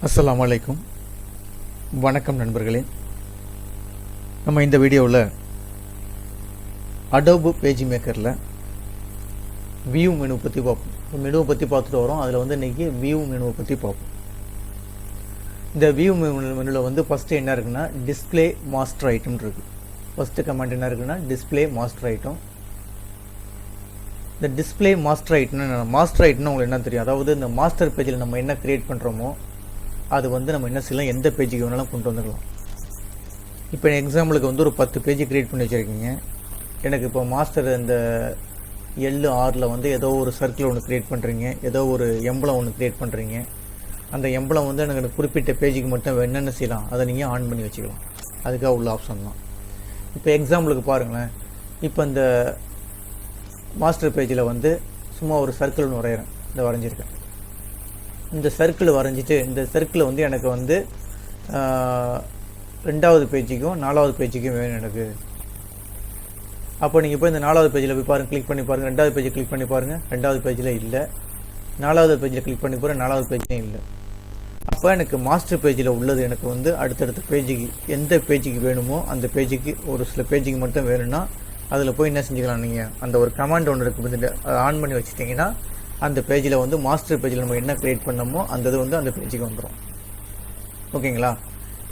அஸ்ஸலாமு அலைக்கும். வணக்கம் நண்பர்களே. நம்ம இந்த வீடியோவில் அடோப் பேஜ் மேக்கரில் வியூ மெனு பற்றி பார்ப்போம். மெனுவை பற்றி பார்த்துட்டு வரோம். அதில் இன்றைக்கி வியூ மெனுவை பற்றி பார்ப்போம். இந்த வியூ மெனுவில் ஃபஸ்ட்டு என்ன இருக்குன்னா டிஸ்பிளே மாஸ்டர் ஐட்டம் இருக்குது. ஃபஸ்ட்டு கமெண்ட் என்ன இருக்குன்னா டிஸ்பிளே மாஸ்டர் ஐட்டம். இந்த டிஸ்பிளே மாஸ்டர் ஐட்டம்னா மாஸ்டர் ஐட்டம்னா உங்களுக்கு என்ன தெரியும்? அதாவது இந்த மாஸ்டர் பேஜில் நம்ம என்ன க்ரியேட் பண்ணுறோமோ அது நம்ம என்ன செய்யலாம், எந்த பேஜுக்கு வேணாலும் கொண்டு வந்துக்கலாம். இப்போ எக்ஸாம்பிளுக்கு ஒரு 10 பேஜ் க்ரியேட் பண்ணி வச்சுருக்கீங்க. எனக்கு இப்போ மாஸ்டர் இந்த L6ல் ஏதோ ஒரு சர்க்கிள் ஒன்று க்ரியேட் பண்ணுறீங்க, ஏதோ ஒரு எம்பளம் ஒன்று க்ரியேட் பண்ணுறீங்க. அந்த எம்பளம் எனக்கு குறிப்பிட்ட பேஜுக்கு மட்டும் என்னென்ன செய்யலாம் அதை நீங்கள் ஆன் பண்ணி வச்சுக்கலாம். அதுக்காக உள்ள ஆப்ஷன் தான். இப்போ எக்ஸாம்பிளுக்கு பாருங்களேன். இப்போ இந்த மாஸ்டர் பேஜில் சும்மா ஒரு சர்க்கிள் ஒன்று வரைகிறேன். இதை வரைஞ்சிருக்கேன். இந்த சர்க்கிள் வரைஞ்சிட்டு இந்த சர்க்கிள் எனக்கு 2வது பேஜுக்கும் 4வது பேஜுக்கும் வேணும் எனக்கு. அப்போ நீங்கள் போய் இந்த 4வது பேஜில் போய் பாருங்கள், கிளிக் பண்ணி பாருங்கள். 2வது பேஜை கிளிக் பண்ணி பாருங்கள், 2வது பேஜில் இல்லை. 4வது பேஜில் கிளிக் பண்ணி பாருங்கள், 4வது பேஜ்லையும் இல்லை. அப்போ எனக்கு மாஸ்டர் பேஜில் உள்ளது எனக்கு அடுத்தடுத்த பேஜுக்கு எந்த பேஜுக்கு வேணுமோ அந்த பேஜுக்கு ஒரு சில பேஜுக்கு மட்டும் வேணும்னா அதில் போய் என்ன செஞ்சுக்கலாம், நீங்கள் அந்த ஒரு கமாண்ட் ஒன்று இருக்குது, அதை ஆன் பண்ணி வச்சுட்டிங்கன்னா அந்த பேஜில் மாஸ்டர் பேஜில் நம்ம என்ன க்ரியேட் பண்ணமோ அந்த இது அந்த பேஜுக்கு வந்துடும். ஓகேங்களா?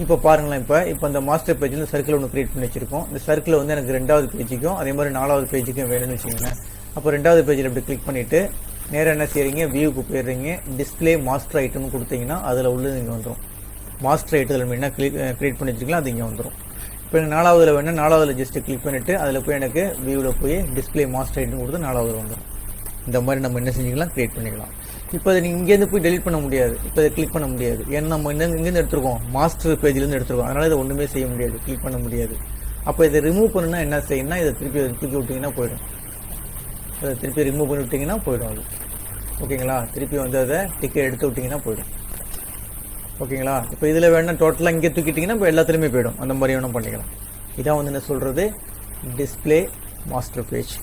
இப்போ பாருங்களேன். இப்போ அந்த மாஸ்டர் பேஜில் சர்க்கிள் ஒன்று க்ரியேட் பண்ணி வச்சுருக்கோம். இந்த சர்க்கிள் எனக்கு 2வது பேஜுக்கும் அதே மாதிரி 4வது பேஜுக்கும் வேணும்னு வச்சுக்கோங்களேன். அப்போ 2வது பேஜில் இப்படி கிளிக் பண்ணிவிட்டு நேராக என்ன செய்கிறீங்க, வியூக்கு போயிடுறீங்க. டிஸ்பிளே மாஸ்டர் ஐட்டம்னு கொடுத்தீங்கன்னா அதில் உள்ளது இங்கே வந்துடும். மாஸ்டர் ஐட்டத்தில் நம்ம என்ன க்ரியேட் பண்ணி வச்சுக்கலாம் அது இங்கே வந்துடும். இப்போ எனக்கு 4வதுல வேணால் 4வதுல ஜஸ்ட்டு கிளிக் பண்ணிவிட்டு அதில் போய் எனக்கு வியூவில் போய் டிஸ்பிளே மாஸ்டர் ஐட்டம் கொடுத்து 4வதுல வந்துடும். இந்த மாதிரி நம்ம என்ன செஞ்சுக்கலாம், க்ரியேட் பண்ணிக்கலாம். இப்போ அதை நீங்கள் இங்கேருந்து போய் டெலிட் பண்ண முடியாது, இப்போ இதை கிளிக் பண்ண முடியாது. ஏன்னா நம்ம இங்கேருந்து எடுத்துருக்கோம், மாஸ்டர் பேஜ்லேருந்து எடுத்துருக்கோம். அதனால் இதை ஒன்றுமே செய்ய முடியாது, கிளிக் பண்ண முடியாது. அப்போ இதை ரிமூவ் பண்ணணும்னா என்ன செய்யணும்னா இதை திருப்பி விட்டிங்கன்னா போயிடும். அதை திருப்பி ரிமூவ் பண்ணி விட்டிங்கன்னா போயிடும் அது. ஓகேங்களா? திருப்பி அதை டிக்கெட் எடுத்து விட்டிங்கன்னா போயிடும். ஓகேங்களா? இப்போ இதில் வேணால் டோட்டலாக இங்கே தூக்கிட்டிங்கன்னா இப்போ எல்லாத்துலேயுமே போயிடும். அந்த மாதிரி வேணும் பண்ணிக்கலாம். இதான் என்ன சொல்கிறது, டிஸ்பிளே மாஸ்டர் பேஜ்.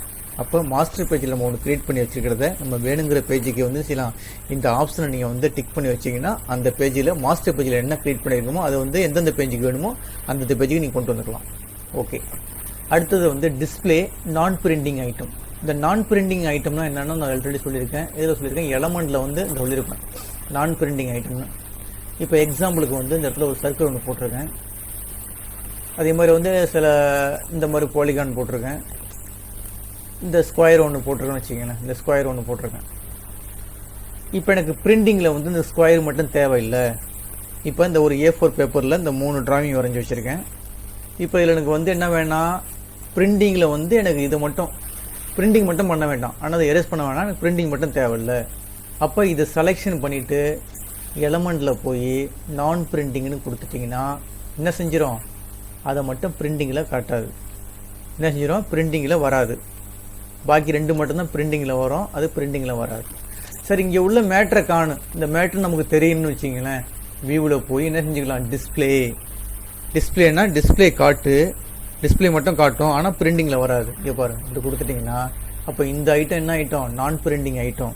அப்போ மாஸ்டர் பேஜில் நம்ம ஒன்று க்ரியேட் பண்ணி வச்சுக்கிறத நம்ம வேணுங்கிற பேஜுக்கு செய்யலாம். இந்த ஆப்ஷனை நீங்கள் டிக் பண்ணி வச்சிங்கன்னா அந்த பேஜில் மாஸ்டர் பேஜில் என்ன க்ரியேட் பண்ணியிருக்கோமோ அது எந்தெந்த பேஜுக்கு வேணுமோ அந்தந்த பேஜுக்கு நீங்கள் கொண்டு வந்துக்கலாம். ஓகே. அடுத்தது டிஸ்பிளே நான் பிரிண்டிங் ஐட்டம். இந்த நான் பிரிண்டிங் ஐட்டம்னா என்னென்னா நான் ஆல்ரெடி சொல்லியிருக்கேன். இதில் சொல்லியிருக்கேன் எலமெண்ட்டில் சொல்லியிருப்பேன் நான் பிரிண்டிங் ஐட்டம்னு. இப்போ எக்ஸாம்பிளுக்கு இந்த இடத்துல ஒரு சர்க்கிள் ஒன்று போட்டிருக்கேன். அதே மாதிரி சில இந்த மாதிரி பாலிகான் போட்டிருக்கேன். இந்த ஸ்கொயர் ஒன்று போட்டிருக்கேன்னு வச்சுக்கோங்களேன். இந்த ஸ்கொயர் ஒன்று போட்டிருக்கேன். இப்போ எனக்கு பிரிண்டிங்கில் இந்த ஸ்கொயர் மட்டும் தேவையில்லை. இப்போ இந்த ஒரு A4 பேப்பரில் இந்த 3 டிராயிங் வரைஞ்சி வச்சுருக்கேன். இப்போ இதில் எனக்கு என்ன வேணாம், பிரிண்டிங்கில் எனக்கு இது மட்டும் பிரிண்டிங் மட்டும் பண்ண வேண்டாம், ஆனால் அதை எரேஸ் பண்ண வேணாம், எனக்கு பிரிண்டிங் மட்டும் தேவையில்லை. அப்போ இதை செலெக்ஷன் பண்ணிவிட்டு எலமெண்ட்டில் போய் நான் பிரிண்டிங்னு கொடுத்துட்டிங்கன்னா என்ன செஞ்சிடும், அதை மட்டும் பிரிண்டிங்கில் காட்டாது. என்ன செஞ்சிடும், பிரிண்டிங்கில் வராது. பாக்கி 2 மட்டும்தான் பிரிண்டிங்கில் வரும், அது பிரிண்டிங்கில் வராது. சரி, இங்கே உள்ள மேட்ரை காணும். இந்த மேட்ரு நமக்கு தெரியும்னு வச்சிங்களேன். வியூவில் போய் என்ன செஞ்சுக்கலாம், டிஸ்பிளேனா டிஸ்பிளே காட்டு, டிஸ்பிளே மட்டும் காட்டும், ஆனால் பிரிண்டிங்கில் வராது. இங்கே பாருங்கள், இப்படி கொடுத்துட்டிங்கன்னா அப்போ இந்த ஐட்டம் என்ன ஐட்டம், நான் பிரிண்டிங் ஐட்டம்.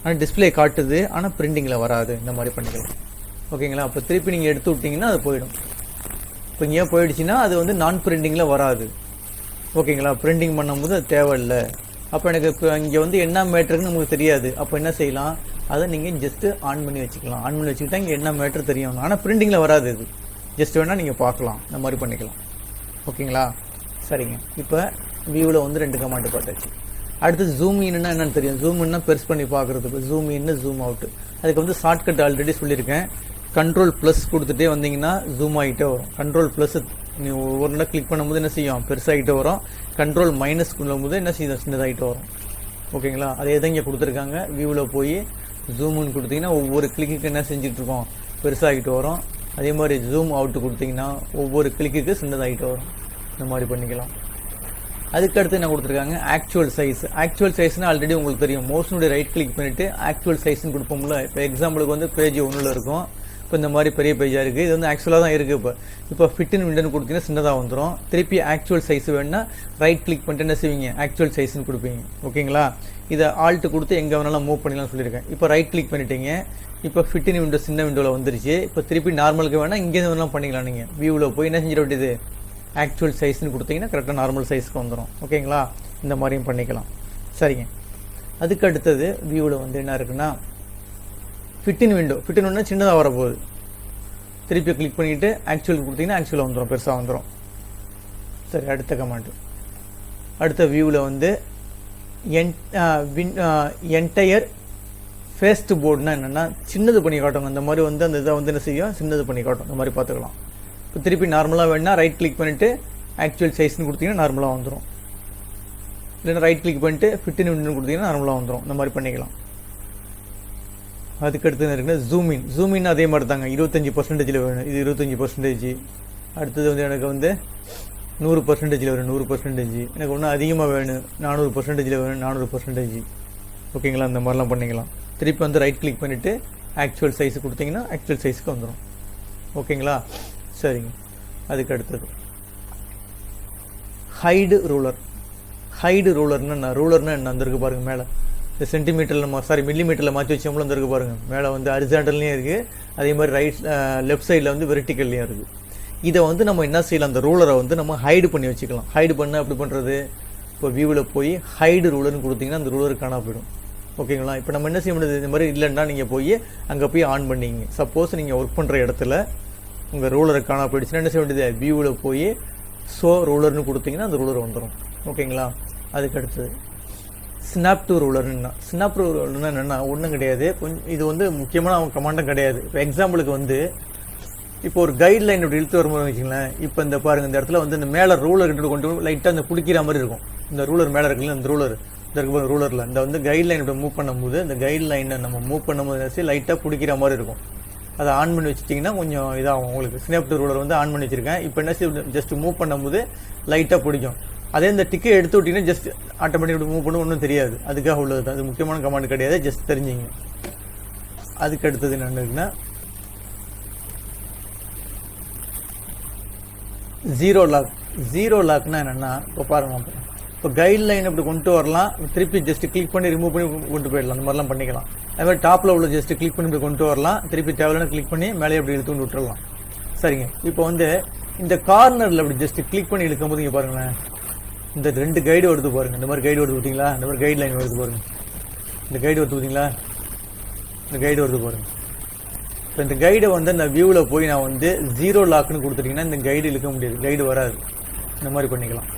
ஆனால் டிஸ்பிளே காட்டுது, ஆனால் பிரிண்டிங்கில் வராது. இந்த மாதிரி பண்ணிக்கலாம். ஓகேங்களா? அப்போ திருப்பி நீங்கள் எடுத்து விட்டிங்கன்னா அது போயிடும். இப்போ இங்கே போயிடுச்சுன்னா அது நான் பிரிண்டிங்கில் வராது. ஓகேங்களா? பிரிண்டிங் பண்ணும்போது அது தேவையில்லை. அப்போ எனக்கு இப்போ இங்கே என்ன மேட்ருன்னு நமக்கு தெரியாது. அப்போ என்ன செய்யலாம், அதை நீங்கள் ஜஸ்ட்டு ஆன் பண்ணி வச்சுக்கலாம். ஆன் பண்ணி வச்சுக்கிட்டா இங்கே என்ன மேட்ரு தெரியும், ஆனால் பிரிண்டிங்கில் வராது. இது ஜஸ்ட் வேணால் நீங்கள் பார்க்கலாம். இந்த மாதிரி பண்ணிக்கலாம். ஓகேங்களா? சரிங்க. இப்போ வியூவில் 2 கமாண்ட் பார்த்தாச்சு. அடுத்து ஜூம் இன்னா என்னென்னு தெரியும். ஜூம் இன்னா பெருசு பண்ணி பார்க்குறதுக்கு ஜூம் இன்னு ஜூம் அவுட்டு. அதுக்கு ஷார்ட்கட் ஆல்ரெடி சொல்லியிருக்கேன். Ctrl+ கொடுத்துட்டே வந்தீங்கன்னா ஜூம் ஆகிட்டே வரும். Ctrl+ நீ ஒவ்வொரு நேரம் கிளிக் பண்ணும்போது என்ன செய்யும், பெருசாகிட்டே வரும். Ctrl- கொள்ளும்போது என்ன செய்யும், சின்னதாகிட்டே வரும். ஓகேங்களா? அதே தான் இங்கே கொடுத்துருக்காங்க. வியூவில் போய் ஜூம்னு கொடுத்தீங்கன்னா ஒவ்வொரு கிளிக்கு என்ன செஞ்சிட்ருக்கோம், பெருசாகிட்டு வரும். அதே மாதிரி ஜூம் அவுட்டு கொடுத்தீங்கன்னா ஒவ்வொரு கிளிக்கு சின்னதாகிட்டு வரும். இந்த மாதிரி பண்ணிக்கலாம். அதுக்கடுத்து என்ன கொடுத்துருக்காங்க, ஆக்சுவல் சைஸ். ஆக்சுவல் சைஸ்னால் ஆல்ரெடி உங்களுக்கு தெரியும். மவுஸ்னுடைய ரைட் கிளிக் பண்ணிவிட்டு ஆக்சுவல் சைஸ்ன்னு கொடுப்போம்ல. இப்போ எக்ஸாம்பிளுக்கு பேஜ் 1ல் இருக்கும். இப்போ இப்போ இந்த மாதிரி பெரிய பேஜாக இருக்குது. இது வந்து ஆக்சுவலாக தான் இருக்குது. இப்போ ஃபிட் இன் விண்டோன்னு கொடுத்தீங்கன்னா சின்னதாக வந்துடும். திருப்பி ஆக்சுவல் சைஸ் வேணுன்னா ரைட் கிளிக் பண்ணிட்டு என்ன செய்வீங்க, ஆக்சுவல் சைஸ்ன்னு கொடுப்பீங்க. ஓகேங்களா, இதை ஆல்ட்டு கொடுத்து எங்கே வேணாலும் மூவ் பண்ணிடலாம் சொல்லியிருக்கேன். இப்போ ரைட் கிளிக் பண்ணிட்டீங்க. இப்போ ஃபிட் இன் விண்டோ சின்ன விண்டோவில் வந்துருச்சு. இப்போ திருப்பி நார்மலுக்கு வேணால் இங்கேருந்து வேணாலும் பண்ணிக்கலாம். நீங்கள் வியூவில் போய் என்ன செஞ்சிட வேண்டியது, ஆக்சுவல் சைஸ்ன்னு கொடுத்தீங்கன்னா கரெக்டாக நார்மல் சைஸ்க்கு வந்துடும். ஓகேங்களா, இந்த மாதிரியும் பண்ணிக்கலாம். சரிங்க, அதுக்கு அடுத்தது வியூவில் வந்து என்ன இருக்குன்னா ஃபிட் இன் விண்டோ சின்னதாக வரப்போகுது. திருப்பி கிளிக் பண்ணிவிட்டு ஆக்சுவல் கொடுத்தீங்கன்னா ஆக்சுவலாக வந்துடும், பெருசாக வந்துடும். சரி, அடுத்த கமாண்ட். அடுத்த வியூவில் வந்து என்டையர் ஃபேஸ்ட் போர்டுனா என்னென்னா சின்னது பண்ணி காட்டுங்க. அந்த மாதிரி வந்து அந்த இதை வந்து என்ன செய்யும், சின்னது பண்ணி காட்டும். இந்த மாதிரி பார்த்துக்கலாம். இப்போ திருப்பி நார்மலாக வேணுன்னா ரைட் கிளிக் பண்ணிவிட்டு ஆக்சுவல் சைஸ்ன்னு கொடுத்தீங்கன்னா நார்மலாக வந்துடும். இல்லைன்னா ரைட் கிளிக் பண்ணிட்டு ஃபிட் இன் விண்டோன்னு கொடுத்தீங்கன்னா நார்மலாக வந்துடும். இந்த மாதிரி பண்ணிக்கலாம். அதுக்கடுத்து இருக்குன்னா ஜூமின் அதே மாதிரி தாங்க. 25% வேணும், இது 25%. அடுத்தது வந்து எனக்கு வந்து 100% வேணும், 100%. எனக்கு ஒன்றும் அதிகமாக வேணும், 400% வேணும், 400%. ஓகேங்களா, இந்த மாதிரிலாம் பண்ணிக்கலாம். திருப்பி வந்து ரைட் கிளிக் பண்ணிவிட்டு ஆக்சுவல் சைஸ் கொடுத்தீங்கன்னா ஆக்சுவல் சைஸுக்கு வந்துடும். ஓகேங்களா, சரிங்க. அதுக்கு அடுத்தது ஹைடு ரூலர்னா என்ன வந்திருக்கு பாருங்கள். மேலே இந்த சென்டிமீட்டரில் மில்லிமீட்டரில் மாற்றி வச்சோம்ல வந்திருக்கு பாருங்கள். மேலே வந்து ஹரிசாண்டல்லையும் இருக்குது, அதே மாதிரி லெஃப்ட் சைடில் வந்து வெர்டிக்கல்லையும் இருக்குது. இதை வந்து நம்ம என்ன செய்யலாம், அந்த ரூலரை வந்து நம்ம ஹைடு பண்ணி வச்சுக்கலாம். ஹைடு பண்ண அப்படி பண்ணுறது, இப்போ வியூவில் போய் ஹைடு ரூலர்னு கொடுத்தீங்கன்னா அந்த ரூலர் காணா போயிடும். ஓகேங்களா, இப்போ நம்ம என்ன செய்ய முடியாது, இந்த மாதிரி இல்லைன்னா நீங்கள் போய் அங்கே போய் ஆன் பண்ணிங்க. சப்போஸ் நீங்கள் ஒர்க் பண்ணுற இடத்துல உங்கள் ரூலரை காணா போயிடுச்சுன்னா என்ன செய்ய வேண்டியது, வியூவில் போய் ஷோ ரூலர்னு கொடுத்தீங்கன்னா அந்த ரூலர் வந்துடும். ஓகேங்களா, அதுக்கு அடுத்தது ஸ்னாப் டு ரூலர்னா என்னென்னா ஒன்றும் கிடையாது. கொஞ்சம் இது வந்து முக்கியமான அவங்க கமாண்டும் கிடையாது. இப்போ எக்ஸாம்பிளுக்கு வந்து இப்போ ஒரு கைட்லைன் இப்படி இழுத்து வரும்போது வச்சுங்களேன். இப்போ இந்த பாருங்கள், இந்த இடத்துல வந்து இந்த மேலே ரூலர் கிட்ட கொண்டு லைட்டாக அந்த பிடிக்கிற மாதிரி இருக்கும். இந்த ரூலர் மேலே இருக்குல்ல, இந்த ரூலர் இந்த இருக்கு ரூலரில் இந்த வந்து கைட்லைன் இப்படி மூவ் பண்ணும்போது இந்த கைட்லைனை நம்ம மூவ் பண்ணும்போது லைட்டாக பிடிக்கிற மாதிரி இருக்கும். அதை ஆன் பண்ணி வச்சுட்டிங்கன்னா கொஞ்சம் இதாகும் உங்களுக்கு. ஸ்னாப் டு ரூலர் வந்து ஆன் பண்ணி வச்சுருக்கேன். இப்போ என்ன ஜஸ்ட் மூவ் பண்ணும்போது லைட்டாக பிடிக்கும். அதே இந்த டிக்கை எடுத்து விட்டிங்கன்னா ஜஸ்ட் ஆட்டோமேட்டிக் மூவ் பண்ண ஒன்றும் தெரியாது. அதுக்காக உள்ளது, அது முக்கியமான கமாண்ட் கிடையாது, ஜஸ்ட் தெரிஞ்சிங்க. அதுக்கு அடுத்தது என்ன இருக்குன்னா ஜீரோ லாக்னா என்னென்னா, இப்போ பாருங்கள், இப்போ கைட்லைன் இப்படி கொண்டு வரலாம். திருப்பி ஜஸ்ட் கிளிக் பண்ணி ரிமூவ் பண்ணி கொண்டு போயிடலாம். அந்த மாதிரிலாம் பண்ணிக்கலாம். அதே மாதிரி டாப்பில் உள்ள ஜஸ்ட் கிளிக் பண்ணி இப்படி கொண்டு வரலாம். திருப்பி தேவையான கிளிக் பண்ணி மேலே இப்படி இழுத்து கொண்டு விட்டுறலாம். சரிங்க, இப்போ வந்து இந்த கார்னரில் அப்படி ஜஸ்ட் கிளிக் பண்ணி இழுக்கும் போது இங்கே பாருங்களேன், இந்த 2 கைடு வருது பாருங்கள். இந்த மாதிரி கைடு வருது பார்த்தீங்களா, இந்த மாதிரி கைட்லைன் வருது பாருங்கள். இந்த கைடு வருது பார்த்தீங்களா, இந்த கைடு வருது பாருங்கள். இப்போ இந்த கைடை வந்து அந்த வியூவில் போய் நான் வந்து ஜீரோ லாக்னு கொடுத்துட்டிங்கன்னா இந்த கைடு இழுக்க முடியாது, கைடு வராது. இந்த மாதிரி பண்ணிக்கலாம்.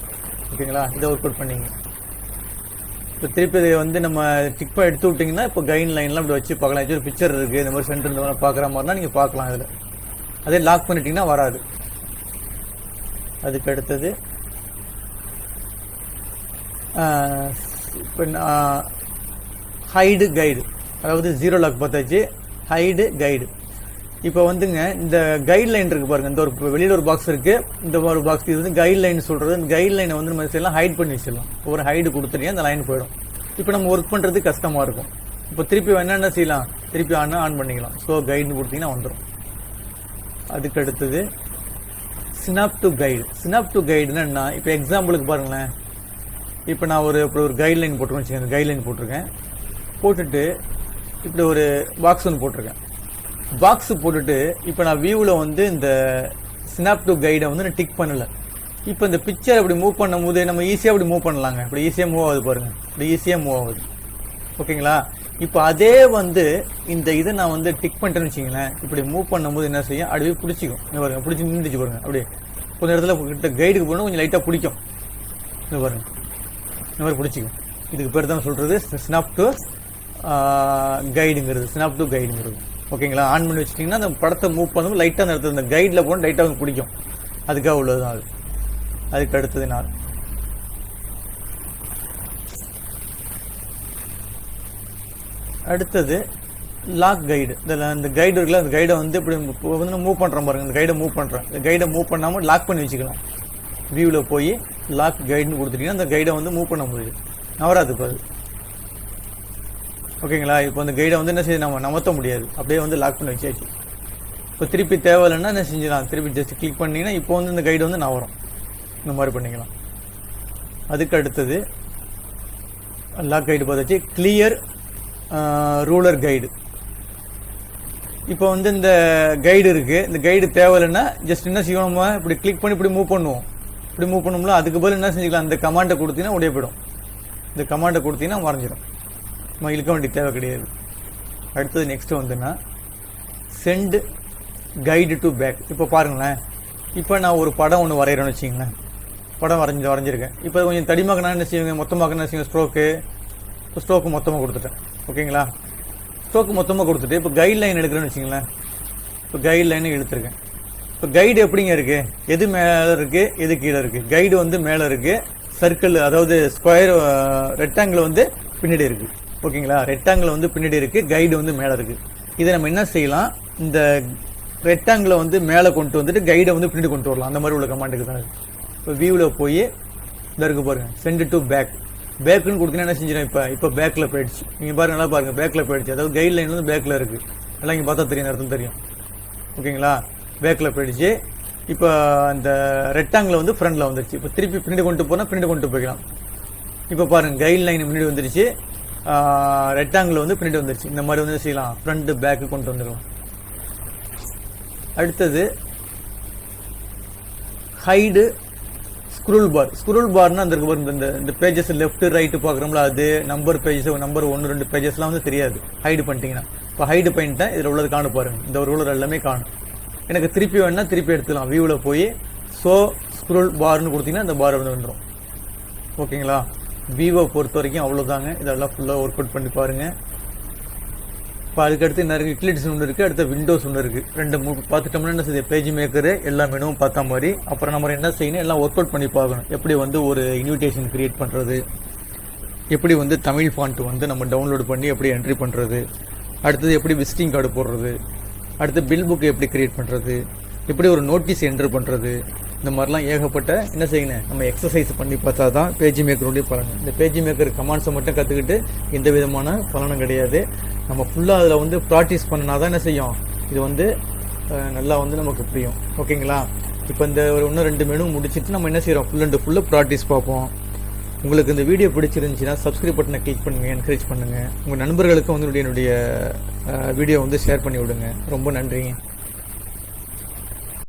ஓகேங்களா, இதை ஒர்க் அவுட் பண்ணிங்க. இப்போ திருப்பி இதை வந்து நம்ம டிக் எடுத்து விட்டிங்கன்னா இப்போ கைட் லைன்லாம் இப்படி வச்சு பார்க்கலாம். ஏதாச்சும் ஒரு பிக்சர் இருக்குது, இந்த மாதிரி சென்டர் இந்த மாதிரி பார்க்குற மாதிரினா நீங்கள் பார்க்கலாம். இதில் அதே லாக் பண்ணிட்டீங்கன்னா வராது. அதுக்கு அடுத்தது இப்போ ஹைடு கைடு, அதாவது ஜீரோ லாக் பார்த்தாச்சு. Hide guide. இப்போ வந்துங்க இந்த கைட்லைன் இருக்குது பாருங்கள். இந்த ஒரு வெளியில் ஒரு பாக்ஸ் இருக்குது, இந்த ஒரு பாக்ஸ். இது வந்து கைட்லைன் சொல்கிறது. இந்த கைட்லைனை வந்து நம்ம செய்யலாம், ஹைட் பண்ணி வச்சிடலாம். ஒரு ஹைடு கொடுத்துட்டீங்க அந்த லைன் போயிடும். இப்போ நம்ம ஒர்க் பண்ணுறது கஷ்டமாக இருக்கும். இப்போ திருப்பி என்னென்ன செய்யலாம், திருப்பி ஆன் பண்ணிக்கலாம். ஸோ கைடுன்னு கொடுத்தீங்கன்னா வந்துடும். அதுக்கு அடுத்தது ஸ்னாப் டு கைடுன்னா என்ன, இப்போ எக்ஸாம்பிளுக்கு பாருங்களேன். இப்போ நான் இப்படி ஒரு கைட்லைன் போட்டிருக்கேன். கைட்லைன் போட்டிருக்கேன், போட்டுட்டு இப்படி ஒரு பாக்ஸ் ஒன்று போட்டிருக்கேன். பாக்ஸ் போட்டுட்டு இப்போ நான் வியூவில் வந்து இந்த ஸ்னாப் டு கைடை வந்து நான் டிக் பண்ணலை. இப்போ இந்த பிக்சர் அப்படி மூவ் பண்ணும் போது நம்ம ஈஸியாக அப்படி மூவ் பண்ணலாங்க. இப்படி ஈஸியாக மூவ் ஆகுது பாருங்கள், இப்படி ஈஸியாக மூவ் ஆகுது. ஓகேங்களா, இப்போ அதே வந்து இந்த இதை நான் வந்து டிக் பண்ணிட்டேன்னு வச்சிங்களேன். இப்படி மூவ் பண்ணும்போது என்ன செய்யும், அப்படியே பிடிச்சிக்கும். பாருங்கள், பிடிச்சி நின்றுச்சு பாருங்கள். அப்படியே கொஞ்சம் இடத்துல கிட்ட கைடுக்கு போகணும், கொஞ்சம் லைட்டாக பிடிக்கும். இந்த பாருங்கள், இந்த மாதிரி பிடிச்சிக்கும். இதுக்கு பேர் தான் சொல்கிறது ஸ்னாப் டு கைடுங்கிறது. ஓகேங்களா, ஆன் பண்ணி வச்சிட்டிங்கன்னா அந்த படத்தை மூவ் பண்ணும்போது லைட்டாக அந்த இடத்துல இந்த கைடில் போகணும், லைட்டாக வந்து பிடிக்கும். அதுக்காக உள்ளது தான் அது. அதுக்கு அடுத்தது நான் அடுத்தது லாக் கைடு. இந்த கைடு இருக்குல்ல, அந்த கைடை வந்து இப்படி வந்து மூவ் பண்ணுறேன் பாருங்கள். இந்த கைடை மூவ் பண்ணுறேன். இந்த கைடை மூவ் பண்ணாமல் லாக் பண்ணி வச்சுக்கலாம். வியூவில் போய் லாக் கைடுன்னு கொடுத்துட்டிங்கன்னா அந்த கைடை வந்து மூவ் பண்ண முடியுது, நவராது இப்போ அது. ஓகேங்களா, இப்போ அந்த கைடை வந்து என்ன செய்ய நம்ம நமர்த்த முடியாது, அப்படியே வந்து லாக் பண்ணி வச்சாச்சு. இப்போ திருப்பி தேவையில்லைன்னா என்ன செஞ்சிடலாம், திருப்பி ஜஸ்ட் கிளிக் பண்ணிங்கன்னா இப்போ வந்து இந்த கைடு வந்து நான் வரும். இந்த மாதிரி பண்ணிக்கலாம். அதுக்கு அடுத்தது லாக் கைடு பார்த்தாச்சு. Clear ruler guide. இப்போ வந்து இந்த கைடு இருக்குது, இந்த கைடு தேவையில்லைன்னா ஜஸ்ட் என்ன செய்வோம், நம்ம இப்படி கிளிக் பண்ணி இப்படி மூவ் பண்ணுவோம். இப்படி மூவ் பண்ணும்ல, அதுக்கு பதில் என்ன செஞ்சுக்கலாம், இந்த கமாண்டை கொடுத்தீங்கன்னா உடைய போயிடும். இந்த கமாண்டை கொடுத்தீங்கன்னா மறைஞ்சிடும், நம்ம இழுக்க வேண்டிய தேவை கிடையாது. அடுத்தது நெக்ஸ்ட் வந்துன்னா சென்ட் கைடு டு பேக். இப்போ பாருங்களேன், இப்போ நான் ஒரு படம் ஒன்று வரைகிறேன்னு வச்சிங்களேன், படம் வரைஞ்சிருக்கேன். இப்போ கொஞ்சம் தடிமாக்கினா என்ன செய்வீங்க, மொத்தமாக்கினா என்ன செய்வீங்க, ஸ்ட்ரோக்கு மொத்தமாக கொடுத்துட்டேன். ஓகேங்களா, ஸ்ட்ரோக்கு மொத்தமாக கொடுத்துட்டு இப்போ கைட் லைன் எடுக்கிறேன்னு வச்சிங்களேன். இப்போ கைட் லைனை இழுத்துருக்கேன். இப்போ கைடு எப்படிங்க இருக்குது, எது மேலே இருக்குது எது கீழே இருக்குது. கைடு வந்து மேலே இருக்குது, சர்க்கிள் அதாவது ஸ்கொயர் ரெக்டாங்கிள் வந்து பின்னாடி இருக்குது. ஓகேங்களா, ரெக்டாங்கிள் வந்து பின்னாடி இருக்குது, கைடு வந்து மேலே இருக்குது. இதை நம்ம என்ன செய்யலாம், இந்த ரெக்டாங்கிளை வந்து மேலே கொண்டு வந்துட்டு கைடை வந்து பின்னாடி கொண்டு வரலாம். அந்த மாதிரி உள்ள கமாண்டுக்கு தான். இப்போ வியூவில் போய் இந்த இருக்கு பாருங்கள், சென்ட் டு பேக். பேக்குன்னு கொடுத்தீங்கன்னா என்ன செஞ்சிடும், இப்போ பேக்கில் போயிடுச்சு. நீங்கள் பாருங்க, நல்லா பாருங்கள், பேக்கில் போயிடுச்சு. அதாவது கைட் லைன் வந்து பேக்கில் இருக்குது. எல்லாம் இங்கே பார்த்தா தெரியும், அர்த்தம் தெரியும். ஓகேங்களா, பேக்கில் போயிடுச்சு. இப்போ அந்த ரெக்டாங்கில் வந்து ஃப்ரண்டில் வந்துடுச்சு. இப்போ திருப்பி பின்னாடி கொண்டு போனால் பின்னாடி கொண்டு போய்க்கலாம். இப்போ பாருங்கள், கைட் லைன் முன்னாடி வந்துடுச்சு, ரெக்டாங்கில் வந்து பின்னாடி வந்துடுச்சு. இந்த மாதிரி வந்து செய்யலாம், ஃப்ரண்ட் பேக்கு கொண்டு வந்துடலாம். அடுத்தது ஹைடு ஸ்க்ரூல் பார். ஸ்க்ரூல் பார்னா அந்த இந்த பேஜஸ் லெஃப்ட் ரைட்டு பார்க்குறோம்ல, அது நம்பர் பேஜஸ், நம்பர் 1 2 பேஜஸ்லாம் வந்து தெரியாது ஹைடு பண்ணிட்டீங்கன்னா. இப்போ ஹைடு பண்ணிட்டேன், இதில் உள்ளது காணு பாருங்கள், இந்த ஒரு ரூலர் எல்லாமே காணும். எனக்கு திருப்பி வேணா திருப்பி எடுத்துக்கலாம். வியூவில் போய் ஸோ ஸ்க்ரூல் பார்னு கொடுத்தீங்கன்னா இந்த பார் வந்து வந்துடும். ஓகேங்களா, வியூவை பொறுத்த வரைக்கும் அவ்வளோதாங்க. இதெல்லாம் ஃபுல்லாக ஒர்க் அவுட் பண்ணி பாருங்கள். இப்போ அதுக்கடுத்து நிறைய யூட்டிலிட்டிஸ் ஒன்று இருக்குது, அடுத்த விண்டோஸ் ஒன்று இருக்குது. 2 பார்த்துட்டோம்னா என்ன செய்யுது, பேஜ் மேக்கரு எல்லா மெனுவும் பார்த்த மாதிரி. அப்புறம் நம்ம என்ன செய்யணும், எல்லாம் ஒர்க் அவுட் பண்ணி பார்க்கணும். எப்படி வந்து ஒரு இன்விடேஷன் கிரியேட் பண்ணுறது, எப்படி வந்து தமிழ் ஃபாண்ட் வந்து நம்ம டவுன்லோட் பண்ணி எப்படி என்ட்ரி பண்ணுறது, அடுத்தது எப்படி விசிட்டிங் கார்டு போடுறது, அடுத்து பில் புக் எப்படி கிரியேட் பண்ணுறது, எப்படி ஒரு நோட்டீஸ் என்ட்ரு பண்ணுறது, இந்த மாதிரிலாம் ஏகப்பட்ட என்ன செய்யணும், நம்ம எக்ஸசைஸ் பண்ணி பார்த்தா தான் பேஜ் மேக்கருடைய பலன். இந்த பேஜ் மேக்கர் கமாண்ட்ஸை மட்டும் கற்றுக்கிட்டு எந்த விதமான பலனும் கிடையாது. நம்ம ஃபுல்லாக அதில் வந்து ப்ராக்டிஸ் பண்ணினா தான் என்ன செய்யும், இது வந்து நல்லா வந்து நமக்கு புரியும். ஓகேங்களா, இப்போ இந்த ஒரு இன்னும் 2 மெனு முடிச்சுட்டு நம்ம என்ன செய்கிறோம், ஃபுல் அண்ட் ஃபுல்லாக ப்ராக்டிஸ் பார்ப்போம். உங்களுக்கு இந்த வீடியோ பிடிச்சிருந்துச்சுன்னா சப்ஸ்கிரைப் பட்டனை கிளிக் பண்ணுங்கள், என்கரேஜ் பண்ணுங்கள். உங்கள் நண்பர்களுக்கும் வந்து என்னுடைய வீடியோ வந்து ஷேர் பண்ணி விடுங்க. ரொம்ப நன்றிங்க.